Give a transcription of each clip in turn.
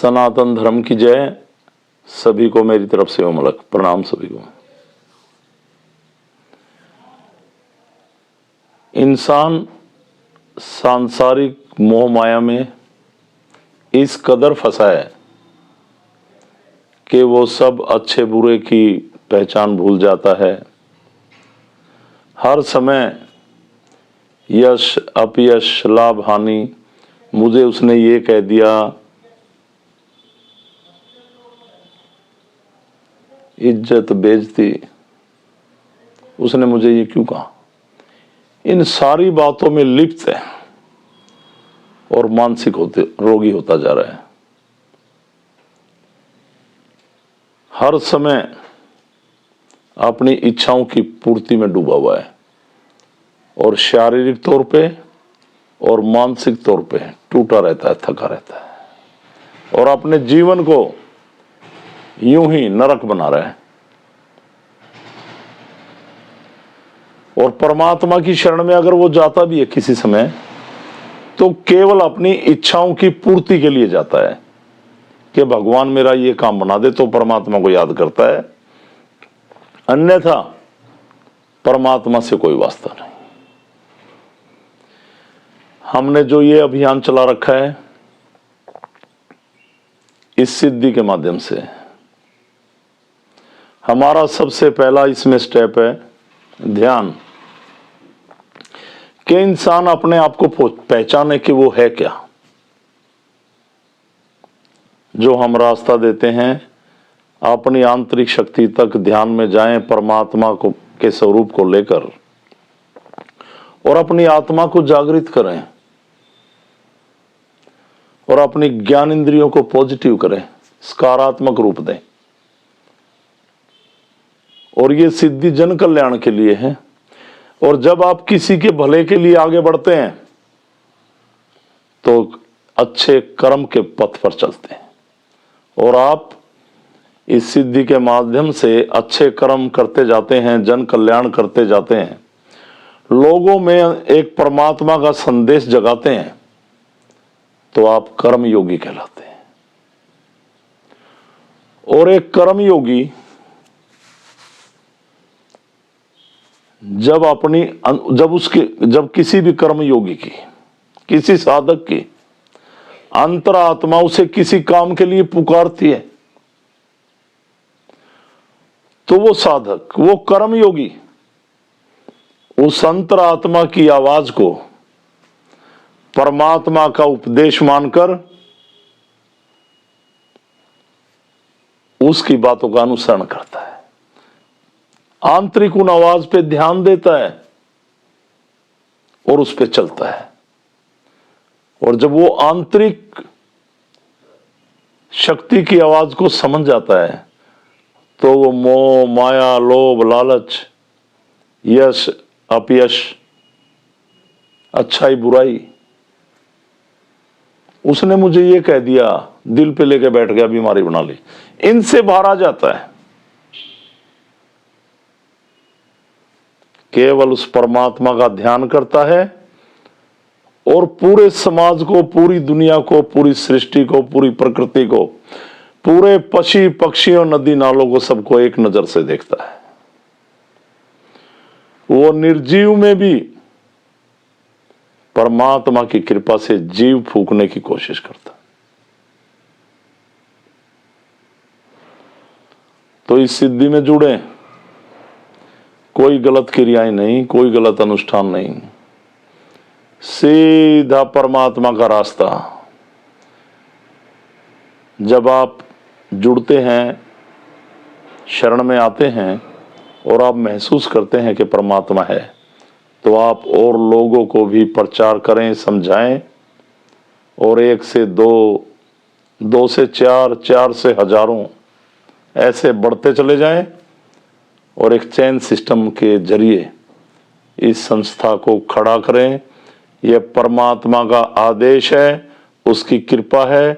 सनातन धर्म की जय। सभी को मेरी तरफ से ओमलक प्रणाम। सभी को। इंसान सांसारिक मोह माया में इस कदर फंसा है कि वो सब अच्छे बुरे की पहचान भूल जाता है। हर समय यश अपयश लाभ हानि, मुझे उसने ये कह दिया, इज्जत बेइज्जती, उसने मुझे ये क्यों कहा, इन सारी बातों में लिप्त है और मानसिक रोगी होता जा रहा है। हर समय अपनी इच्छाओं की पूर्ति में डूबा हुआ है और शारीरिक तौर पे और मानसिक तौर पे टूटा रहता है, थका रहता है और अपने जीवन को यूं ही नरक बना रहा है। और परमात्मा की शरण में अगर वो जाता भी है किसी समय, तो केवल अपनी इच्छाओं की पूर्ति के लिए जाता है कि भगवान मेरा ये काम बना दे, तो परमात्मा को याद करता है, अन्यथा परमात्मा से कोई वास्ता नहीं। हमने जो ये अभियान चला रखा है इस सिद्धि के माध्यम से, हमारा सबसे पहला इसमें स्टेप है ध्यान, कि इंसान अपने आप को पहचाने कि वो है क्या। जो हम रास्ता देते हैं, अपनी आंतरिक शक्ति तक ध्यान में जाएं, परमात्मा को के स्वरूप को लेकर, और अपनी आत्मा को जागृत करें और अपनी ज्ञान इंद्रियों को पॉजिटिव करें, सकारात्मक रूप दें। और ये सिद्धि जन कल्याण के लिए है। और जब आप किसी के भले के लिए आगे बढ़ते हैं तो अच्छे कर्म के पथ पर चलते हैं, और आप इस सिद्धि के माध्यम से अच्छे कर्म करते जाते हैं, जन कल्याण करते जाते हैं, लोगों में एक परमात्मा का संदेश जगाते हैं, तो आप कर्म योगी कहलाते हैं। और एक कर्म योगी जब किसी भी कर्म योगी की, किसी साधक की अंतरात्मा उसे किसी काम के लिए पुकारती है, तो वो साधक, वो कर्म योगी उस अंतरात्मा की आवाज को परमात्मा का उपदेश मानकर उसकी बातों का अनुसरण करता है, आंतरिक उन आवाज पे ध्यान देता है और उस पे चलता है। और जब वो आंतरिक शक्ति की आवाज को समझ जाता है, तो वो मोह माया लोभ लालच, यश अपयश, अच्छाई बुराई, उसने मुझे ये कह दिया, दिल पे लेके बैठ गया, बीमारी बना ली, इनसे बाहर आ जाता है। केवल उस परमात्मा का ध्यान करता है और पूरे समाज को, पूरी दुनिया को, पूरी सृष्टि को, पूरी प्रकृति को, पूरे पशु पक्षियों नदी नालों को, सबको एक नजर से देखता है। वो निर्जीव में भी परमात्मा की कृपा से जीव फूकने की कोशिश करता है। तो इस सिद्धि में जुड़े, कोई गलत क्रियाएं नहीं, कोई गलत अनुष्ठान नहीं, सीधा परमात्मा का रास्ता। जब आप जुड़ते हैं, शरण में आते हैं और आप महसूस करते हैं कि परमात्मा है, तो आप और लोगों को भी प्रचार करें, समझाएं, और 1 से 2, 2 से 4, 4 से हजारों, ऐसे बढ़ते चले जाएं और एक चैन सिस्टम के जरिए इस संस्था को खड़ा करें। यह परमात्मा का आदेश है, उसकी कृपा है,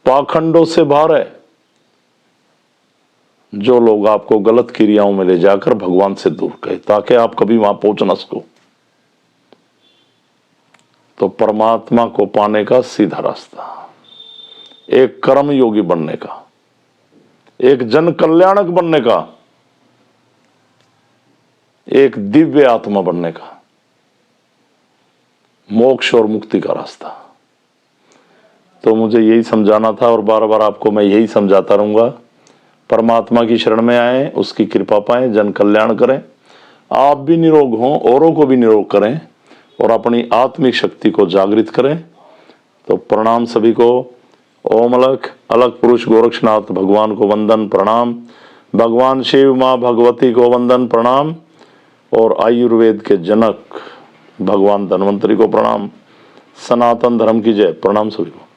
पाखंडों से बाहर है। जो लोग आपको गलत क्रियाओं में ले जाकर भगवान से दूर करें, ताकि आप कभी वहां पहुंच न सको, तो परमात्मा को पाने का सीधा रास्ता एक कर्म योगी बनने का, एक जन कल्याणक बनने का, एक दिव्य आत्मा बनने का, मोक्ष और मुक्ति का रास्ता। तो मुझे यही समझाना था और बार बार आपको मैं यही समझाता रहूंगा। परमात्मा की शरण में आए, उसकी कृपा पाएं, जन कल्याण करें, आप भी निरोग हों, औरों को भी निरोग करें और अपनी आत्मिक शक्ति को जागृत करें। तो प्रणाम सभी को। ओम अलख अलख पुरुष गोरक्षनाथ भगवान को वंदन प्रणाम, भगवान शिव माँ भगवती को वंदन प्रणाम और आयुर्वेद के जनक भगवान धन्वंतरी को प्रणाम। सनातन धर्म की जय। प्रणाम सभी को।